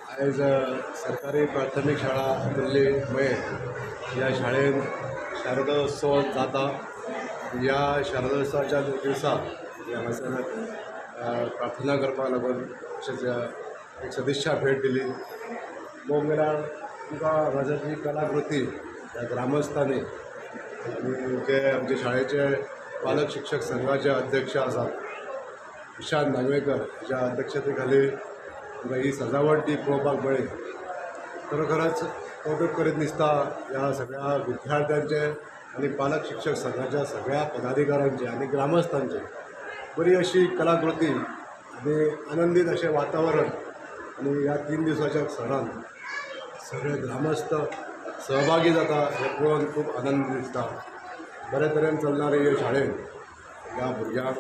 आज सरकारी प्राथमिक शाळा अतुल्य मये या शाळेत शारदोत्सव जाता. या शारदोत्सवाच्या दिवसा हांगासर प्रार्थना करपाक लागून तशेंच एक सदिच्छा भेट दिली. पळोवंक गेल्यार तुमकां हांगासर जी कलाकृती त्या ग्रामस्थांनी आनी जे आमचे शाळेचे पालक शिक्षक संघाचे अध्यक्ष आसात विशांत नागवेकर हाच्या अध्यक्षते खाली तुमकां ही सजावट ती पळोवपाक मेळ्ळी. खरोखरच कौतुक करीत दिसता ह्या सगळ्या विद्यार्थ्यांचे आनी पालक शिक्षक संघाच्या सगळ्या पदाधिकाऱ्यांचे आनी ग्रामस्थांचे बरी अशी कलाकृती आनी आनंदीत अशें वातावरण आनी ह्या 3 दिसाच्या सणान सगळे ग्रामस्थ सहभागी जाता हें पळोवन खूब आनंद दिसता. बरे तरेन चलणारे ह्या शाळेन ह्या भुरग्यांक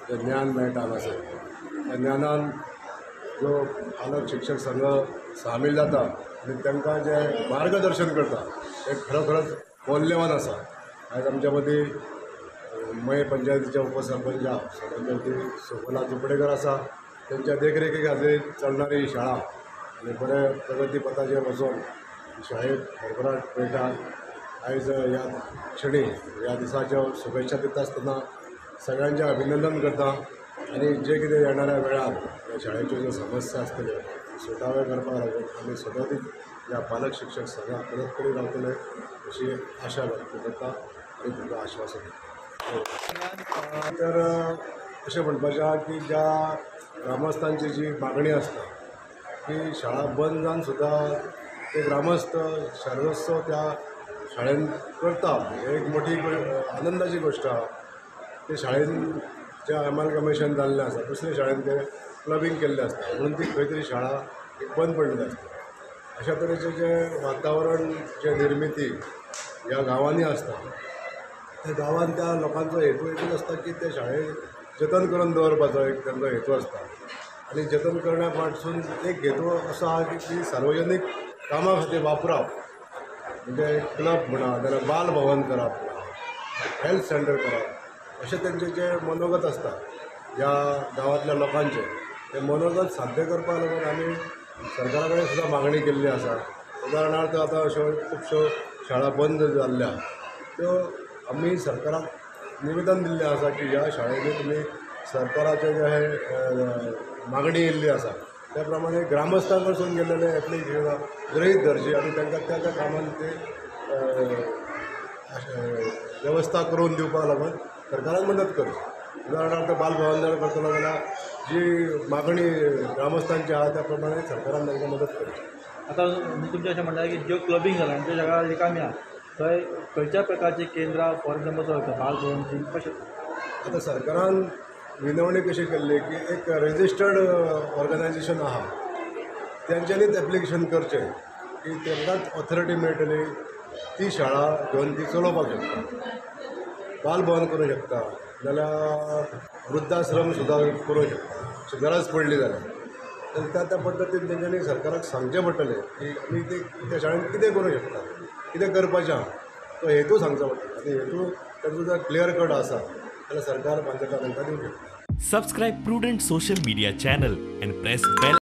जें ज्ञान मेळटा हांगासर त्या ज्ञानान जो पालक शिक्षक संघ सामील जाता आनी तांकां जें मार्गदर्शन करता तें खरोखरच मौल्यवान आसा. आयज आमच्या मदीं मये पंचायतीच्या उपसरपंच सदस्य सुफला चोपडेकर आसा. तेंच्या देखरेखी खातीर चलणारी ही शाळा आनी बरे प्रगती पथाचेर वचून शाळेक भरभराट मेळटा. आयज ह्या क्षणी ह्या दिसाच्यो शुभेच्छा दिता आसतना सगळ्यांचें अभिनंदन करता आनी जे कितें येणाऱ्या वेळार ह्या शाळेच्यो ज्यो समस्या आसतल्यो सुटावे करपाक लागून आमी सदतीत ह्या पालक शिक्षक संघाक मदत करीत रावतले अशी आशा व्यक्त करता आनी तुमकां आश्वासन दिता. तर अशें म्हणपाचें आसा की ज्या ग्रामस्थांची जी मागणी आसता की शाळा बंद जावन सुद्दां ते ग्रामस्थ शारदोत्सव त्या शाळेन करता ही एक मोठी आनंदाची गोश्ट आसा. ते शाळेन जें अमालगमेशन जाल्लें आसा दुसऱ्या शाळेन तें क्लबिंग केल्लें आसता म्हणून ती खंय तरी शाळा एक बंद पडलेली आसता. अशा तरेचें जें वातावरण जें निर्मिती ह्या गांवांनी आसता त्या गांवांत त्या लोकांचो हेतू एकूच आसता की ते शाळेक जतन करून दवरपाचो एक तांचो हेतू आसता. आनी जतन करण्या फाटसून एक हेतू असो आसा की ती सार्वजनीक कामां खातीर वापरप म्हणजे क्लब म्हणा नाजाल्यार बाल भवन करप हेल्थ सेंटर करप अशें तेंचें जें मनोगत आसता ह्या गांवांतल्या लोकांचें तें मनोगत साध्य करपाक लागून आमी सरकारा कडेन सुद्दां मागणी केल्ली आसा. उदाहरणार्थ आतां अश्यो खुबश्यो शाळा बंद जाल्ल्या त्यो आमी सरकाराक निवेदन दिल्लें आसा की ह्या शाळेनी तुमी सरकाराचें जें मागणी येयल्ली आसा त्या प्रमाणे ग्रामस्थां कडसून गेल्लेले एप्लिकेशनां गृहीत धरची आनी तांकां त्या त्या कामान ते वेवस्था करून दिवपाक लागून सरकारान मदत करची. उदाहरणार्थ बाल भवन जर करतलो जाल्यार जी मागणी ग्रामस्थांची आसा त्या प्रमाणे सरकारान तांकां मदत करची. आतां तुमचें अशें म्हणटा की ज्यो क्लबिंग जाला आनी त्यो जागा रिकामी आहा थंय खंयच्या प्रकारची केंद्रां फॉर एग्जाम्पल बाल भवन कशें आतां सरकारान विनवणी कशी केल्ली की एक रेजिस्टर्ड ऑर्गनायजेशन आहा तेंच्यांनीच एप्लिकेशन करचें की तांकांच ऑथॉरिटी मेळटली ती शाळा घेवन ती चलोवपाक शकता. बाल भवन करूंक शकता नाल्यार वृद्धाश्रम सुद्दां करूंक शकता अशी गरज पडली जाल्यार तर त्या त्या पद्दतीन तेंच्यांनी सरकाराक सांगचें पडटलें की आमी त्या शाळेन कितें करूंक शकता कितें करपाचें आहा तो हेतू सांगचो पडटा. आनी हेतू ताचो जर क्लियर कट आसा जाल्यार सरकार मान्यता तांकां दिवंक शकता. Subscribe Prudent social media channel and press bell